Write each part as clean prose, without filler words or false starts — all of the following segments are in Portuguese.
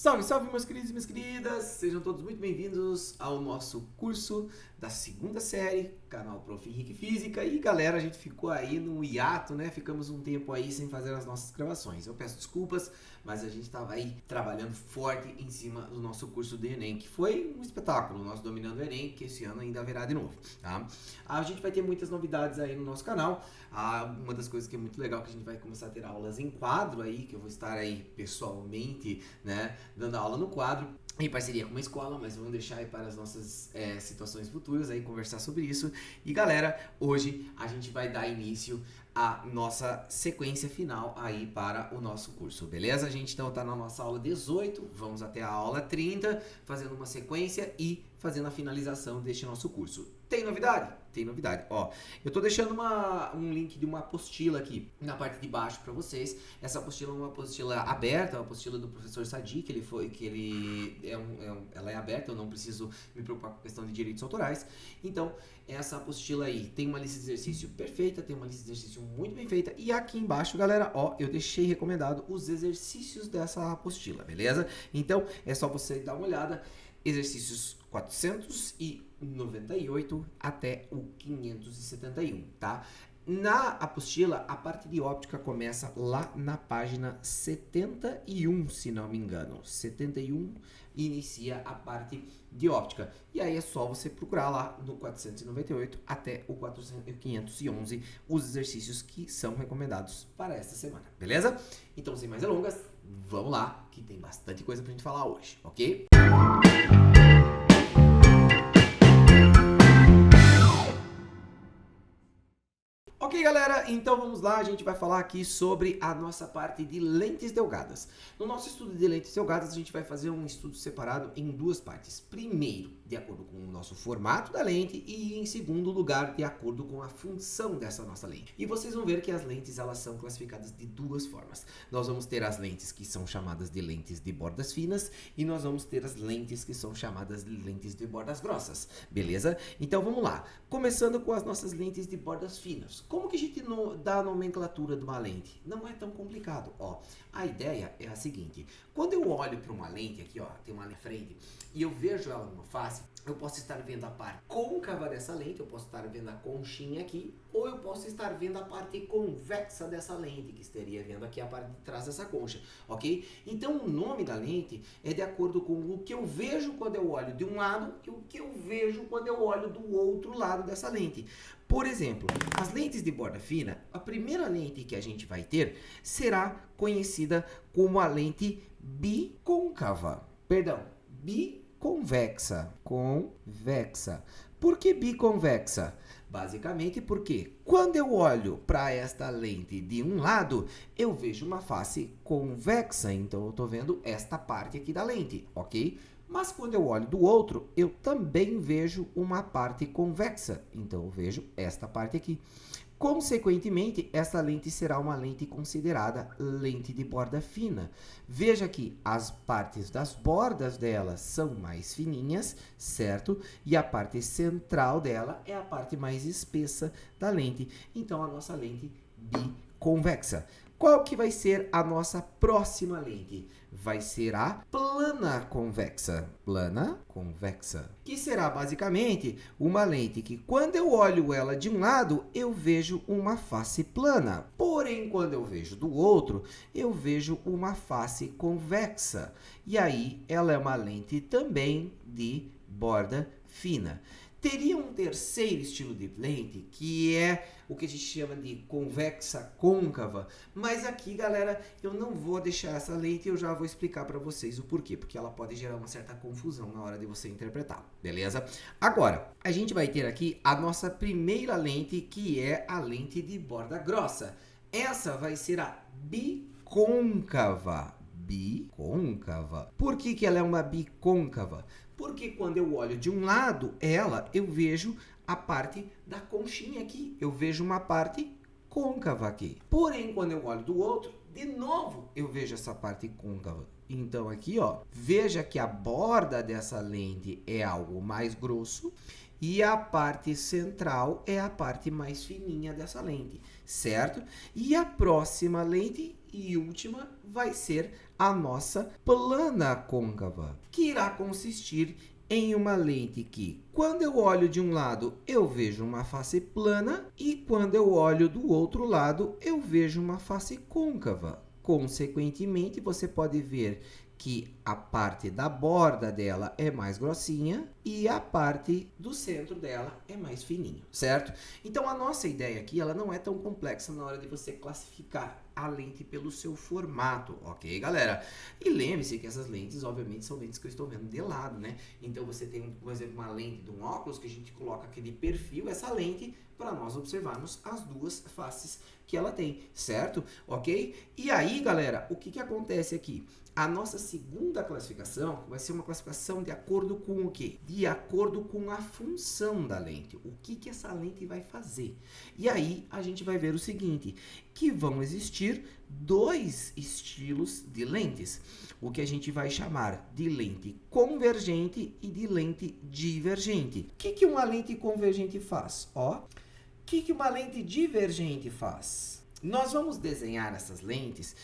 Salve, salve, meus queridos e minhas queridas! Sejam todos muito bem-vindos ao nosso curso da segunda série, canal Prof. Henrique Física. E galera, a gente ficou aí no hiato, né? Ficamos um tempo aí sem fazer as nossas gravações. Eu peço desculpas, mas a gente estava aí trabalhando forte em cima do nosso curso de Enem, que foi um espetáculo, nós dominando o Enem, que esse ano ainda haverá de novo, tá? A gente vai ter muitas novidades aí no nosso canal. Uma das coisas que é muito legal é que a gente vai começar a ter aulas em quadro aí, que eu vou estar aí pessoalmente, né, dando aula no quadro, em parceria com uma escola, mas vamos deixar aí para as nossas situações futuras aí, conversar sobre isso. E galera, hoje a gente vai dar início à nossa sequência final aí para o nosso curso, beleza? A gente então tá na nossa aula 18, vamos até a aula 30, fazendo uma sequência e fazendo a finalização deste nosso curso. Tem novidade? Tem novidade. Ó, eu tô deixando um link de uma apostila aqui na parte de baixo para vocês. Essa apostila é uma apostila aberta, uma apostila do professor Sadi, ela é aberta, eu não preciso me preocupar com a questão de direitos autorais. Então, essa apostila aí tem uma lista de exercício perfeita, tem uma lista de exercício muito bem feita. E aqui embaixo, galera, ó, eu deixei recomendado os exercícios dessa apostila, beleza? Então, é só você dar uma olhada. Exercícios 498 até o 571, tá? Na apostila, a parte de óptica começa lá na página 71, se não me engano. 71 inicia a parte de óptica. E aí é só você procurar lá no 498 até o 511 os exercícios que são recomendados para esta semana, beleza? Então, sem mais delongas, vamos lá, que tem bastante coisa pra gente falar hoje, ok? Ok, galera, então vamos lá, a gente vai falar aqui sobre a nossa parte de lentes delgadas. No nosso estudo de lentes delgadas, a gente vai fazer um estudo separado em duas partes. Primeiro, de acordo com o nosso formato da lente e, em segundo lugar, de acordo com a função dessa nossa lente. E vocês vão ver que as lentes, elas são classificadas de duas formas. Nós vamos ter as lentes que são chamadas de lentes de bordas finas e nós vamos ter as lentes que são chamadas de lentes de bordas grossas, beleza? Então vamos lá, começando com as nossas lentes de bordas finas. Como que a gente dá a nomenclatura de uma lente? Não é tão complicado, ó. A ideia é a seguinte: quando eu olho para uma lente aqui, ó, tem uma lente frente, e eu vejo ela numa face, eu posso estar vendo a parte côncava dessa lente, eu posso estar vendo a conchinha aqui, ou eu posso estar vendo a parte convexa dessa lente, que estaria vendo aqui a parte de trás dessa concha, ok? Então o nome da lente é de acordo com o que eu vejo quando eu olho de um lado e o que eu vejo quando eu olho do outro lado dessa lente. Por exemplo, as lentes de borda fina, a primeira lente que a gente vai ter será conhecida como a lente bicôncava. Perdão, biconvexa. Convexa. Por que biconvexa? Basicamente porque quando eu olho para esta lente de um lado, eu vejo uma face convexa. Então, eu estou vendo esta parte aqui da lente, ok? Mas quando eu olho do outro, eu também vejo uma parte convexa. Então, eu vejo esta parte aqui. Consequentemente, essa lente será uma lente considerada lente de borda fina. Veja que as partes das bordas dela são mais fininhas, certo? E a parte central dela é a parte mais espessa da lente. Então, a nossa lente biconvexa. Qual que vai ser a nossa próxima lente? Vai ser a plana convexa. Plana convexa. Que será basicamente uma lente que quando eu olho ela de um lado, eu vejo uma face plana. Porém, quando eu vejo do outro, eu vejo uma face convexa. E aí, ela é uma lente também de borda fina. Teria um terceiro estilo de lente, que é o que a gente chama de convexa côncava, mas aqui, galera, eu não vou deixar essa lente e eu já vou explicar para vocês o porquê, porque ela pode gerar uma certa confusão na hora de você interpretar, beleza? Agora, a gente vai ter aqui a nossa primeira lente, que é a lente de borda grossa. Essa vai ser a bicôncava. Bicôncava. Por que ela é uma bicôncava? Porque quando eu olho de um lado, eu vejo a parte da conchinha aqui. Eu vejo uma parte côncava aqui. Porém, quando eu olho do outro, de novo, eu vejo essa parte côncava. Então, aqui, ó, veja que a borda dessa lente é algo mais grosso e a parte central é a parte mais fininha dessa lente, certo? E a próxima lente e última vai ser a nossa plana côncava, que irá consistir em uma lente que, quando eu olho de um lado, eu vejo uma face plana e quando eu olho do outro lado, eu vejo uma face côncava. Consequentemente, você pode ver que a parte da borda dela é mais grossinha e a parte do centro dela é mais fininha, certo? Então, a nossa ideia aqui, ela não é tão complexa na hora de você classificar a lente pelo seu formato, ok, galera? E lembre-se que essas lentes, obviamente, são lentes que eu estou vendo de lado, né? Então, você tem, por exemplo, uma lente de um óculos que a gente coloca aquele perfil, essa lente, para nós observarmos as duas faces que ela tem, certo? Ok? E aí, galera, o que acontece aqui? A nossa segunda classificação vai ser uma classificação de acordo com o quê? De acordo com a função da lente. O que essa lente vai fazer? E aí, a gente vai ver o seguinte, que vão existir dois estilos de lentes. O que a gente vai chamar de lente convergente e de lente divergente. O que uma lente convergente faz? Ó, o que uma lente divergente faz? Nós vamos desenhar essas lentes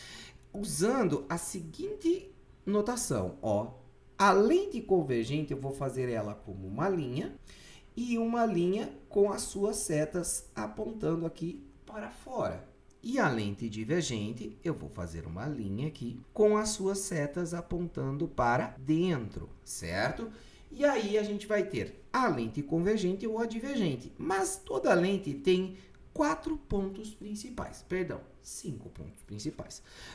usando a seguinte notação, ó. A lente convergente, eu vou fazer ela como uma linha e uma linha com as suas setas apontando aqui para fora. E a lente divergente, eu vou fazer uma linha aqui com as suas setas apontando para dentro, certo? E aí a gente vai ter a lente convergente ou a divergente, mas toda lente tem 5 pontos principais.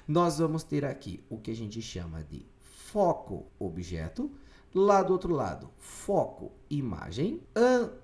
Nós vamos ter aqui o que a gente chama de foco-objeto, lá do outro lado, foco-imagem,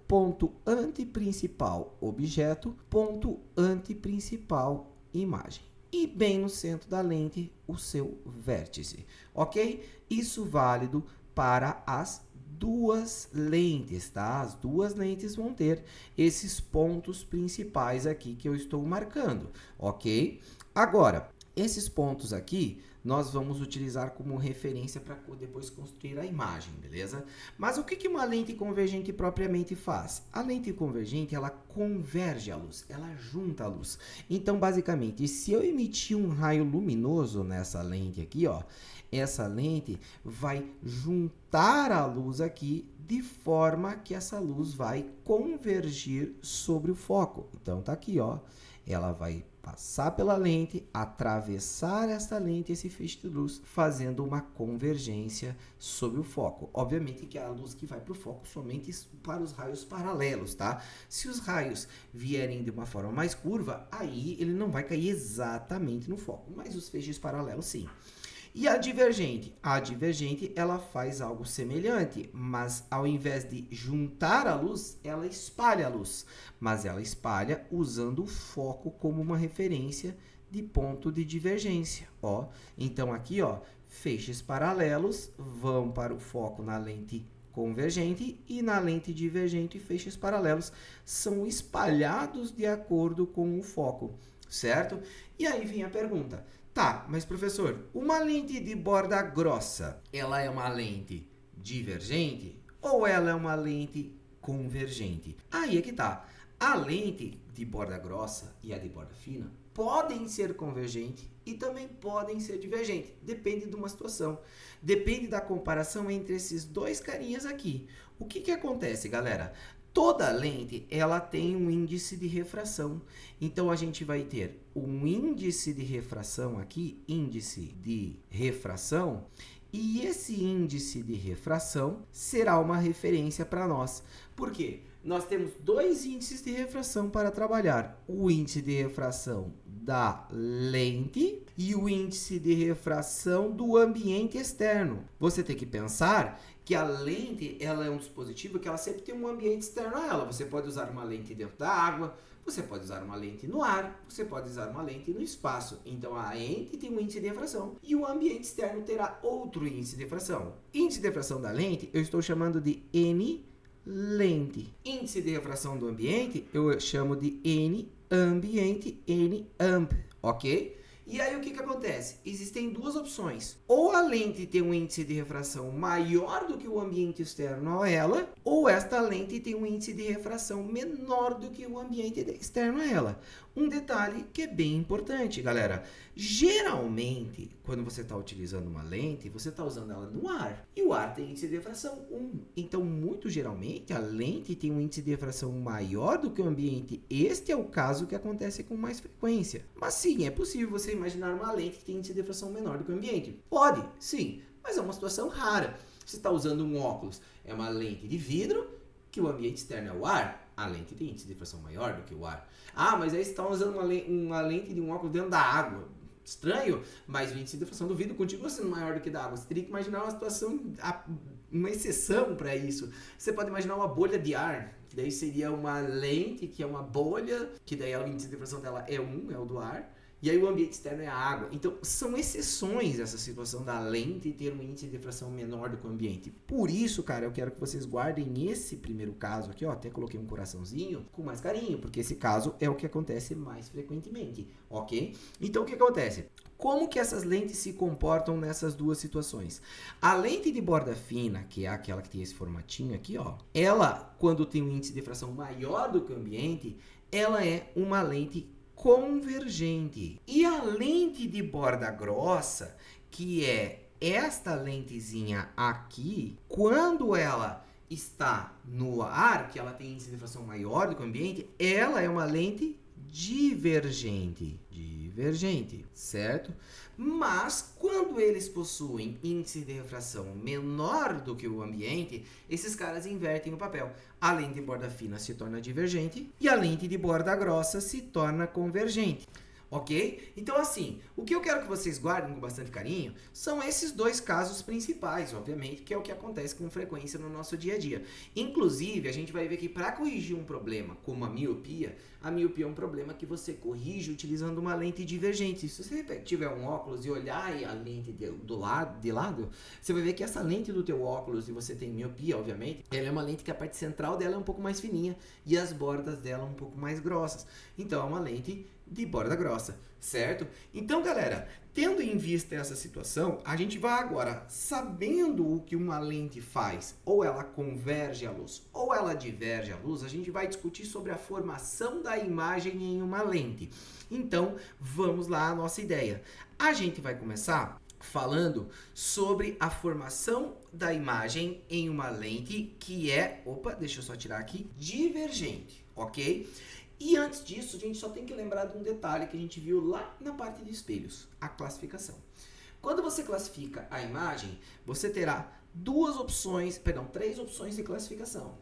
ponto antiprincipal objeto, ponto antiprincipal imagem. E bem no centro da lente, o seu vértice, ok? Isso válido para as duas lentes, tá? As duas lentes vão ter esses pontos principais aqui que eu estou marcando, ok? Agora, esses pontos aqui, nós vamos utilizar como referência para depois construir a imagem, beleza? Mas o que uma lente convergente propriamente faz? A lente convergente, ela converge a luz, ela junta a luz. Então, basicamente, se eu emitir um raio luminoso nessa lente aqui, ó, essa lente vai juntar a luz aqui de forma que essa luz vai convergir sobre o foco. Então, tá aqui, ó. Ela vai passar pela lente, atravessar essa lente, esse feixe de luz, fazendo uma convergência sobre o foco. Obviamente que é a luz que vai para o foco somente para os raios paralelos, tá? Se os raios vierem de uma forma mais curva, aí ele não vai cair exatamente no foco, mas os feixes paralelos sim. E a divergente? A divergente, ela faz algo semelhante, mas ao invés de juntar a luz, ela espalha a luz. Mas ela espalha usando o foco como uma referência de ponto de divergência. Ó. Então, aqui, ó, feixes paralelos vão para o foco na lente convergente e na lente divergente, feixes paralelos são espalhados de acordo com o foco, certo? E aí vem a pergunta. Tá, mas professor, uma lente de borda grossa, ela é uma lente divergente ou ela é uma lente convergente? Aí é que tá. A lente de borda grossa e a de borda fina podem ser convergentes e também podem ser divergentes. Depende de uma situação. Depende da comparação entre esses dois carinhas aqui. O que acontece, galera? Toda lente, ela tem um índice de refração. Então, a gente vai ter um índice de refração aqui, índice de refração, e esse índice de refração será uma referência para nós. Por quê? Nós temos dois índices de refração para trabalhar. O índice de refração da lente e o índice de refração do ambiente externo. Você tem que pensar que a lente, ela é um dispositivo que ela sempre tem um ambiente externo a ela. Você pode usar uma lente dentro da água, você pode usar uma lente no ar, você pode usar uma lente no espaço. Então, a lente tem um índice de refração e o ambiente externo terá outro índice de refração. Índice de refração da lente, eu estou chamando de N lente. Índice de refração do ambiente, eu chamo de N ambiente, N amp, ok? E aí, o que acontece? Existem duas opções. Ou a lente tem um índice de refração maior do que o ambiente externo a ela, ou esta lente tem um índice de refração menor do que o ambiente externo a ela. Um detalhe que é bem importante, galera. Geralmente, quando você está utilizando uma lente, você está usando ela no ar. E o ar tem índice de difração 1. Então, muito geralmente, a lente tem um índice de difração maior do que o ambiente. Este é o caso que acontece com mais frequência. Mas sim, é possível você imaginar uma lente que tem índice de difração menor do que o ambiente. Pode, sim, mas é uma situação rara. Você está usando um óculos, é uma lente de vidro, que o ambiente externo é o ar. A lente tem índice de difração maior do que o ar. Ah, mas aí você está usando uma lente de um óculos dentro da água. Estranho, mas o índice de difração do vidro continua sendo maior do que da água. Você teria que imaginar uma situação, uma exceção para isso. Você pode imaginar uma bolha de ar, que daí seria uma lente, que é uma bolha, que daí o índice de difração dela é 1, é o do ar. E aí o ambiente externo é a água. Então, são exceções essa situação da lente ter um índice de difração menor do que o ambiente. Por isso, cara, eu quero que vocês guardem esse primeiro caso aqui, ó, até coloquei um coraçãozinho, com mais carinho, porque esse caso é o que acontece mais frequentemente, ok? Então, o que acontece? Como que essas lentes se comportam nessas duas situações? A lente de borda fina, que é aquela que tem esse formatinho aqui, ó, ela, quando tem um índice de difração maior do que o ambiente, ela é uma lente convergente. E a lente de borda grossa, que é esta lentezinha aqui, quando ela está no ar, que ela tem índice de difração maior do que o ambiente, ela é uma lente divergente, certo? Mas quando eles possuem índice de refração menor do que o ambiente, esses caras invertem o papel. A lente de borda fina se torna divergente e a lente de borda grossa se torna convergente. Ok? Então, assim, o que eu quero que vocês guardem com bastante carinho são esses dois casos principais, obviamente, que é o que acontece com frequência no nosso dia a dia. Inclusive, a gente vai ver que para corrigir um problema como a miopia é um problema que você corrige utilizando uma lente divergente. Se você tiver um óculos e olhar a lente de lado, você vai ver que essa lente do teu óculos, e você tem miopia, obviamente, ela é uma lente que a parte central dela é um pouco mais fininha e as bordas dela um pouco mais grossas. Então, é uma lente de borda grossa, certo? Então, galera, tendo em vista essa situação, a gente vai agora, sabendo o que uma lente faz, ou ela converge a luz, ou ela diverge a luz, a gente vai discutir sobre a formação da imagem em uma lente. Então, vamos lá à nossa ideia. A gente vai começar falando sobre a formação da imagem em uma lente que é, deixa eu só tirar aqui, divergente, ok? E antes disso, a gente só tem que lembrar de um detalhe que a gente viu lá na parte de espelhos, a classificação. Quando você classifica a imagem, você terá três opções de classificação.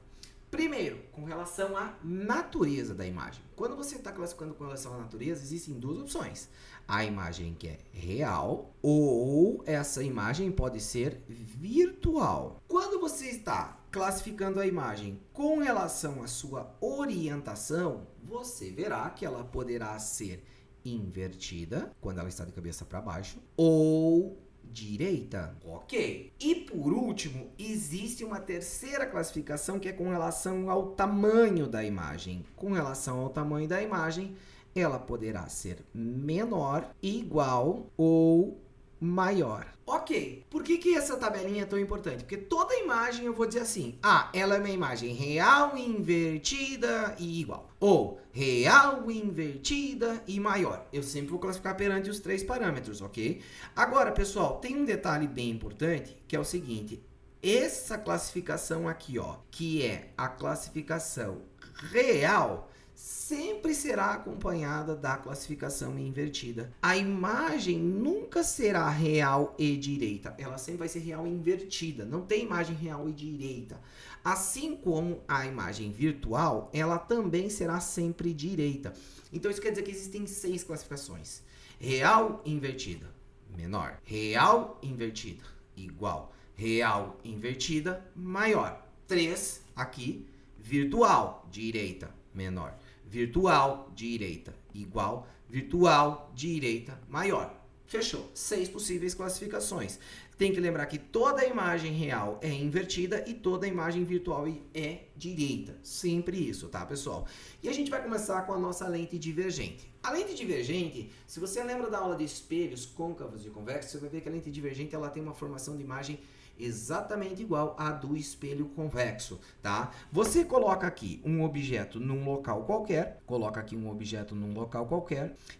Primeiro, com relação à natureza da imagem. Quando você está classificando com relação à natureza, existem duas opções. A imagem que é real ou essa imagem pode ser virtual. Quando você está classificando a imagem com relação à sua orientação, você verá que ela poderá ser invertida, quando ela está de cabeça para baixo, ou direita. Ok. E por último, existe uma terceira classificação que é com relação ao tamanho da imagem. Com relação ao tamanho da imagem, ela poderá ser menor, igual ou maior. Ok, por que essa tabelinha é tão importante? Porque toda imagem eu vou dizer assim, ela é uma imagem real, invertida e igual. Ou real, invertida e maior. Eu sempre vou classificar perante os três parâmetros, ok? Agora, pessoal, tem um detalhe bem importante, que é o seguinte. Essa classificação aqui, que é a classificação real, sempre será acompanhada da classificação invertida. A imagem nunca será real e direita, ela sempre vai ser real e invertida, não tem imagem real e direita. Assim como a imagem virtual, ela também será sempre direita. Então isso quer dizer que existem 6 classificações. Real, invertida, menor. Real, invertida, igual. Real, invertida, maior. 3 aqui, virtual, direita, menor. Virtual, direita, igual. Virtual, direita, maior. Fechou. 6 possíveis classificações. Tem que lembrar que toda imagem real é invertida e toda imagem virtual é direita. Sempre isso, tá, pessoal? E a gente vai começar com a nossa lente divergente. A lente divergente, se você lembra da aula de espelhos côncavos e convexos, você vai ver que a lente divergente ela tem uma formação de imagem exatamente igual à do espelho convexo, tá? Você coloca aqui um objeto num local qualquer,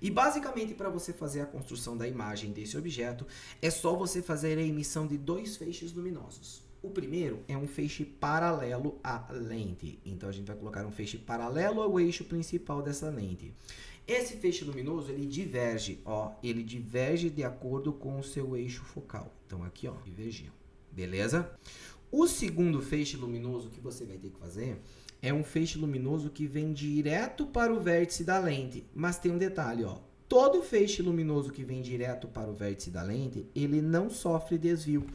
e basicamente para você fazer a construção da imagem desse objeto, é só você fazer a emissão de dois feixes luminosos. O primeiro é um feixe paralelo à lente, então a gente vai colocar um feixe paralelo ao eixo principal dessa lente. Esse feixe luminoso, ele diverge de acordo com o seu eixo focal. Então aqui, ó, divergiu. Beleza? O segundo feixe luminoso que você vai ter que fazer é um feixe luminoso que vem direto para o vértice da lente. Mas tem um detalhe, ó. Todo feixe luminoso que vem direto para o vértice da lente, ele não sofre desvio.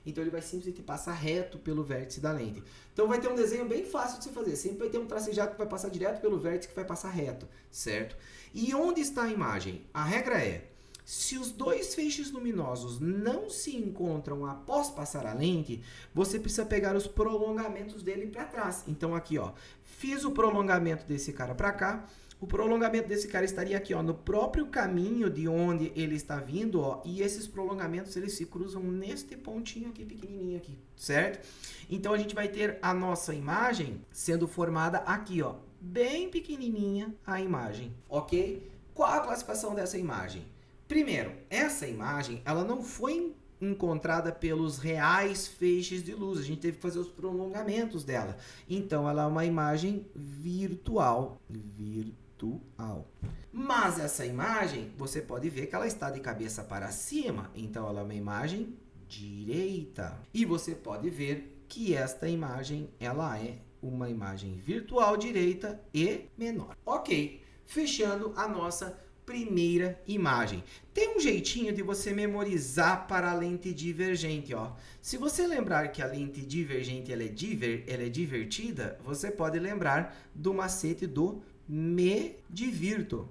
Então, ele vai simplesmente passar reto pelo vértice da lente. Então, vai ter um desenho bem fácil de você fazer. Sempre vai ter um tracejado que vai passar direto pelo vértice que vai passar reto, certo? E onde está a imagem? A regra é, se os dois feixes luminosos não se encontram após passar a lente, você precisa pegar os prolongamentos dele para trás. Então, aqui, ó, fiz o prolongamento desse cara para cá. O prolongamento desse cara estaria aqui, ó, no próprio caminho de onde ele está vindo, ó, e esses prolongamentos eles se cruzam neste pontinho aqui, pequenininho aqui, certo? Então, a gente vai ter a nossa imagem sendo formada aqui, ó, bem pequenininha a imagem, ok? Qual a classificação dessa imagem? Primeiro, essa imagem, ela não foi encontrada pelos reais feixes de luz. A gente teve que fazer os prolongamentos dela. Então, ela é uma imagem virtual. Mas essa imagem, você pode ver que ela está de cabeça para cima. Então, ela é uma imagem direita. E você pode ver que esta imagem, ela é uma imagem virtual direita e menor. Ok, fechando a nossa primeira imagem. Tem um jeitinho de você memorizar para a lente divergente, ó. Se você lembrar que a lente divergente ela é divertida, você pode lembrar do macete do me divirto.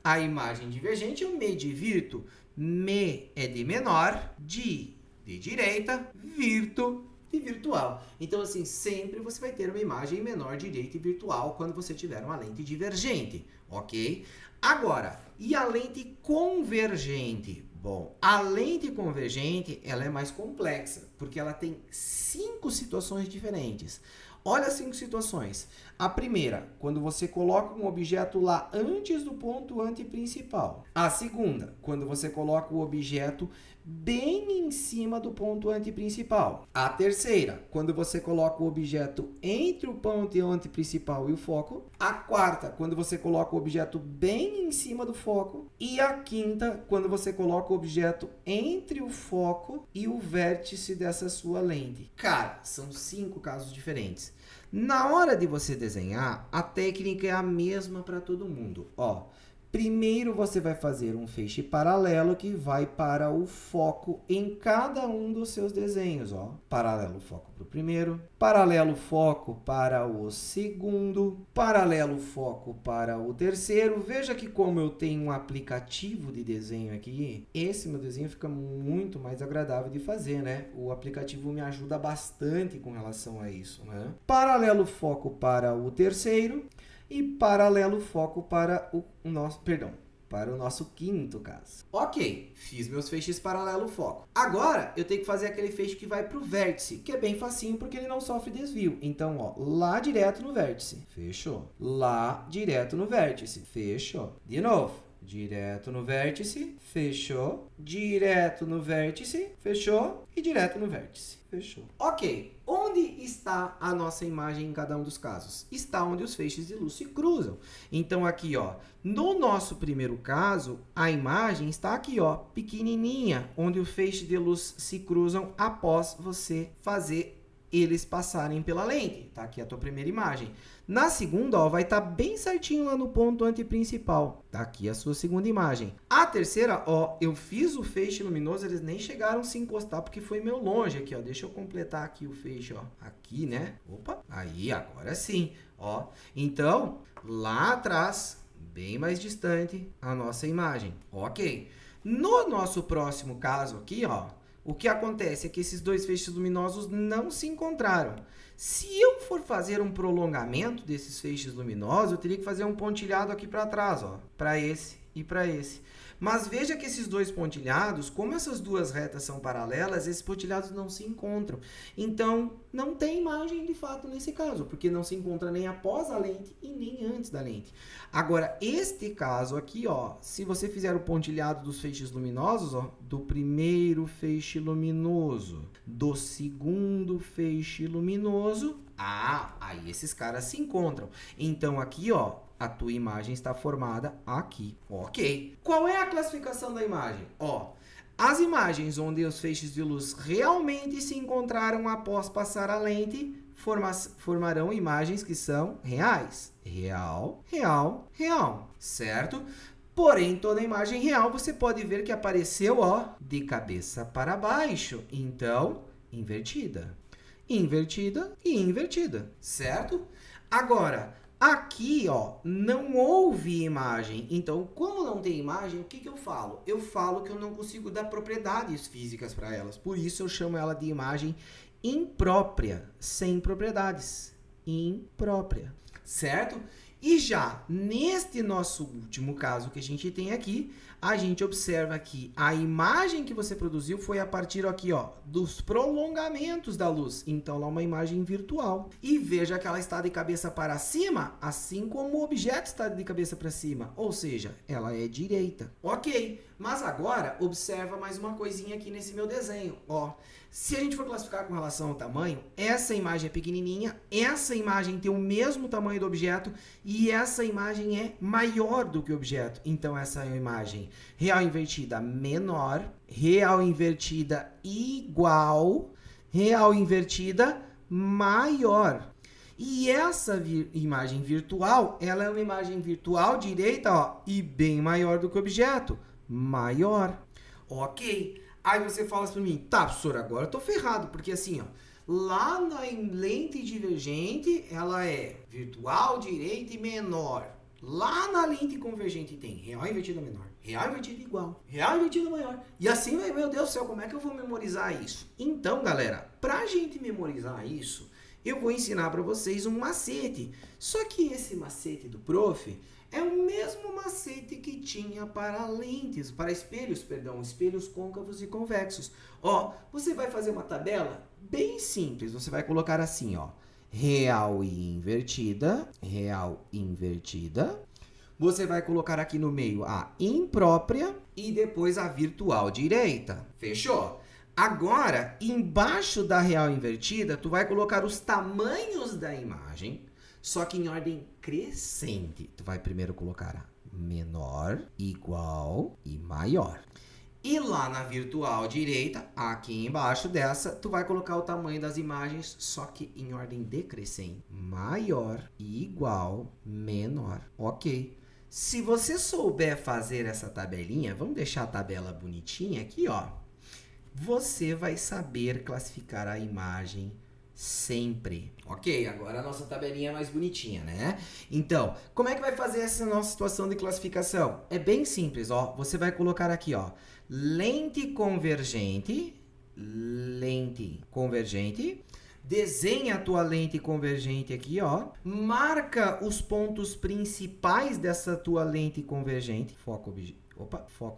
A imagem divergente eu me divirto. Me é de menor, de direita, virto de virtual. Então, assim, sempre você vai ter uma imagem menor, direita e virtual quando você tiver uma lente divergente, ok? Agora, e a lente convergente? Bom, a lente convergente, ela é mais complexa, porque ela tem 5 situações diferentes. Olha as 5 situações. A primeira, quando você coloca um objeto lá antes do ponto antiprincipal. A segunda, quando você coloca o objeto bem em cima do ponto antiprincipal. A terceira, quando você coloca o objeto entre o ponto antiprincipal e o foco. A quarta, quando você coloca o objeto bem em cima do foco. E a quinta, quando você coloca o objeto entre o foco e o vértice dessa sua lente. Cara, são 5 casos diferentes. Na hora de você desenhar, a técnica é a mesma para todo mundo. Ó, primeiro você vai fazer um feixe paralelo que vai para o foco em cada um dos seus desenhos. Ó. Paralelo foco para o primeiro, paralelo foco para o segundo, paralelo foco para o terceiro. Veja que como eu tenho um aplicativo de desenho aqui, esse meu desenho fica muito mais agradável de fazer, né? O aplicativo me ajuda bastante com relação a isso, né? Paralelo foco para o terceiro. E paralelo foco para o nosso quinto caso. Ok, fiz meus feixes paralelo foco. Agora, eu tenho que fazer aquele feixe que vai para o vértice, que é bem facinho porque ele não sofre desvio. Então, ó, lá direto no vértice. Fechou. Lá direto no vértice. Fechou. De novo. Direto no vértice, fechou. Direto no vértice, fechou. E direto no vértice, fechou. Ok, onde está a nossa imagem em cada um dos casos? Está onde os feixes de luz se cruzam. Então, aqui, ó, no nosso primeiro caso, a imagem está aqui, ó, pequenininha, onde os feixes de luz se cruzam após você fazer eles passarem pela lente. Tá aqui a tua primeira imagem. Na segunda, ó, vai estar bem certinho lá no ponto antiprincipal. Tá aqui a sua segunda imagem. A terceira, ó, eu fiz o feixe luminoso, eles nem chegaram a se encostar porque foi meio longe aqui, ó. Deixa eu completar aqui o feixe, ó. Aqui, né? Opa, aí, agora sim, ó. Então, lá atrás, bem mais distante, a nossa imagem. Ok. No nosso próximo caso aqui, ó, o que acontece é que esses dois feixes luminosos não se encontraram. Se eu for fazer um prolongamento desses feixes luminosos, eu teria que fazer um pontilhado aqui para trás, ó, para esse e para esse. Mas veja que esses dois pontilhados, como essas duas retas são paralelas, esses pontilhados não se encontram. Então, não tem imagem de fato nesse caso, porque não se encontra nem após a lente e nem antes da lente. Agora, este caso aqui, ó, se você fizer o pontilhado dos feixes luminosos, ó, do primeiro feixe luminoso, do segundo feixe luminoso, aí esses caras se encontram. Então, aqui, ó, a tua imagem está formada aqui. Ok. Qual é a classificação da imagem? Ó, as imagens onde os feixes de luz realmente se encontraram após passar a lente formarão imagens que são reais. Real, real, real. Certo? Porém, toda imagem real você pode ver que apareceu, ó, de cabeça para baixo. Então, invertida. Invertida e invertida. Certo? Agora, aqui, ó, não houve imagem. Então, como não tem imagem, o que eu falo? Eu falo que eu não consigo dar propriedades físicas para elas. Por isso, eu chamo ela de imagem imprópria, sem propriedades. Imprópria, certo? E já neste nosso último caso que a gente tem aqui, a gente observa que a imagem que você produziu foi a partir aqui, ó, dos prolongamentos da luz. Então, ela é uma imagem virtual. E veja que ela está de cabeça para cima, assim como o objeto está de cabeça para cima. Ou seja, ela é direita. Ok, mas agora observa mais uma coisinha aqui nesse meu desenho. Ó, se a gente for classificar com relação ao tamanho, essa imagem é pequenininha, essa imagem tem o mesmo tamanho do objeto e essa imagem é maior do que o objeto. Então, essa é a imagem real invertida menor, real invertida igual, real invertida maior. E essa imagem virtual, ela é uma imagem virtual direita, ó, e bem maior do que o objeto, maior. Ok. Aí você fala para mim, tá, professor, agora eu tô ferrado, porque assim, ó, lá na lente divergente, ela é virtual, direita e menor. Lá na lente convergente tem real invertida menor, real invertida igual, real invertida maior. E assim, meu Deus do céu, como é que eu vou memorizar isso? Então, galera, pra gente memorizar isso, eu vou ensinar para vocês um macete. Só que esse macete do prof é o mesmo macete que tinha para lentes, para espelhos, perdão, espelhos côncavos e convexos. Ó, você vai fazer uma tabela bem simples. Você vai colocar assim, ó, real e invertida, real e invertida. Você vai colocar aqui no meio a imprópria e depois a virtual direita. Fechou? Agora, embaixo da real invertida, tu vai colocar os tamanhos da imagem, só que em ordem crescente. Tu vai primeiro colocar a menor, igual e maior. E lá na virtual direita, aqui embaixo dessa, tu vai colocar o tamanho das imagens, só que em ordem decrescente. Maior, igual, menor. Ok. Se você souber fazer essa tabelinha, vamos deixar a tabela bonitinha aqui, ó. Você vai saber classificar a imagem sempre. Ok, agora a nossa tabelinha é mais bonitinha, né? Então, como é que vai fazer essa nossa situação de classificação? É bem simples, ó. Você vai colocar aqui, ó, lente convergente, desenha a tua lente convergente aqui, ó. Marca os pontos principais dessa tua lente convergente. Foco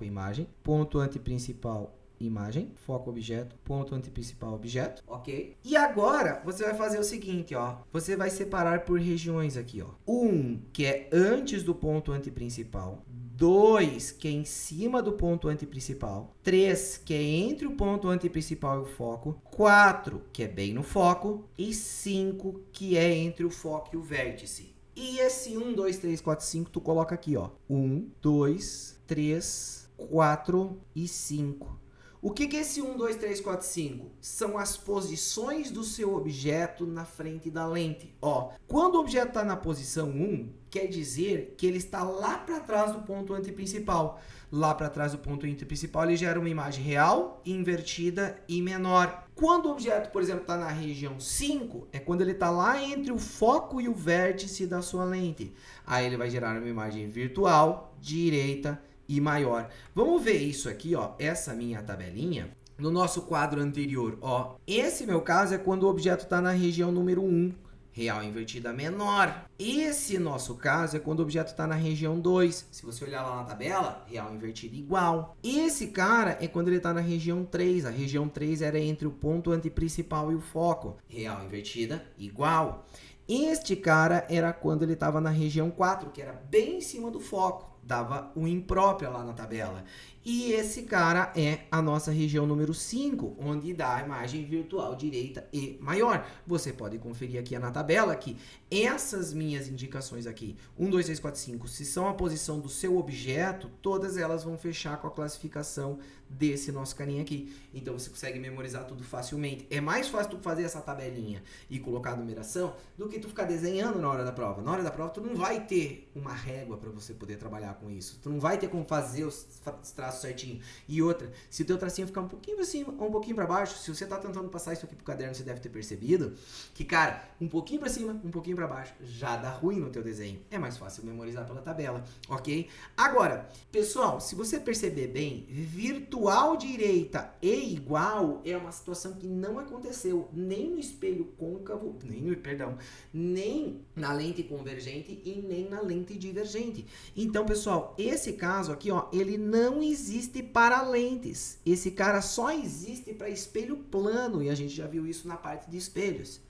imagem. Ponto antiprincipal, imagem, foco objeto, ponto antiprincipal objeto, ok? E agora, você vai fazer o seguinte, ó. Você vai separar por regiões aqui, ó. 1, que é antes do ponto antiprincipal. 2, que é em cima do ponto antiprincipal. 3, que é entre o ponto antiprincipal e o foco. 4, que é bem no foco. E 5, que é entre o foco e o vértice. E esse 1, 2, 3, 4, 5, tu coloca aqui, ó. 1, 2, 3, 4 e 5. O que é esse 1, 2, 3, 4, 5? São as posições do seu objeto na frente da lente. Ó, quando o objeto está na posição 1, quer dizer que ele está lá para trás do ponto antiprincipal. Lá para trás do ponto antiprincipal, ele gera uma imagem real, invertida e menor. Quando o objeto, por exemplo, está na região 5, é quando ele está lá entre o foco e o vértice da sua lente. Aí ele vai gerar uma imagem virtual, direita e maior. Vamos ver isso aqui, ó, essa minha tabelinha. No nosso quadro anterior, ó, esse meu caso é quando o objeto está na região número 1, real invertida menor. Esse nosso caso é quando o objeto está na região 2. Se você olhar lá na tabela, real invertida igual. Esse cara é quando ele está na região 3. A região 3 era entre o ponto anteprincipal e o foco. Real invertida igual. Este cara era quando ele estava na região 4, que era bem em cima do foco. Dava o imprópria lá na tabela. E esse cara é a nossa região número 5, onde dá a imagem virtual direita e maior. Você pode conferir aqui na tabela que essas minhas indicações aqui, 1, 2, 3, 4, 5, se são a posição do seu objeto, todas elas vão fechar com a classificação desse nosso carinha aqui. Então você consegue memorizar tudo facilmente. É mais fácil tu fazer essa tabelinha e colocar a numeração do que tu ficar desenhando na hora da prova. Na hora da prova tu não vai ter uma régua para você poder trabalhar com isso. Tu não vai ter como fazer os traços certinho. E outra, se o teu tracinho ficar um pouquinho para cima ou um pouquinho para baixo, se você tá tentando passar isso aqui pro caderno, você deve ter percebido que, cara, um pouquinho para cima, um pouquinho para baixo, já dá ruim no teu desenho. É mais fácil memorizar pela tabela, ok? Agora, pessoal, se você perceber bem, virtual direita e igual é uma situação que não aconteceu nem no espelho côncavo, nem na lente convergente e nem na lente divergente. Então, pessoal, esse caso aqui, ó, ele não existe para lentes. Esse cara só existe para espelho plano e a gente já viu isso na parte de espelhos.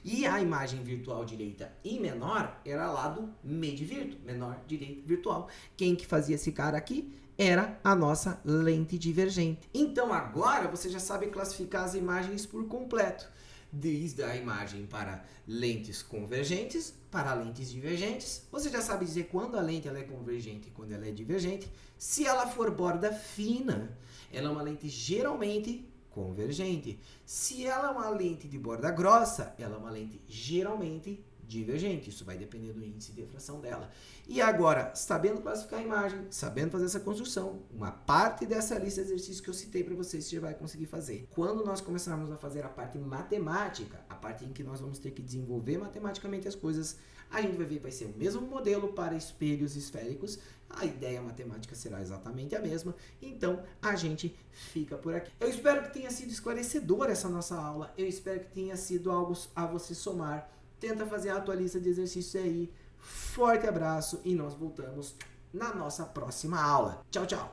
E a imagem virtual direita e menor era lá do medivirto, menor, direito, virtual. Quem que fazia esse cara aqui? Era a nossa lente divergente. Então agora você já sabe classificar as imagens por completo. Desde a imagem para lentes convergentes, para lentes divergentes. Você já sabe dizer quando a lente ela é convergente e quando ela é divergente. Se ela for borda fina, ela é uma lente geralmente convergente. Se ela é uma lente de borda grossa, ela é uma lente geralmente divergente. Isso vai depender do índice de difração dela. E agora, sabendo classificar a imagem, sabendo fazer essa construção, uma parte dessa lista de exercícios que eu citei para vocês, você já vai conseguir fazer. Quando nós começarmos a fazer a parte matemática, a parte em que nós vamos ter que desenvolver matematicamente as coisas, a gente vai ver que vai ser o mesmo modelo para espelhos esféricos. A ideia matemática será exatamente a mesma, então a gente fica por aqui. Eu espero que tenha sido esclarecedora essa nossa aula, eu espero que tenha sido algo a você somar. Tenta fazer a tua lista de exercícios aí. Forte abraço e nós voltamos na nossa próxima aula. Tchau, tchau!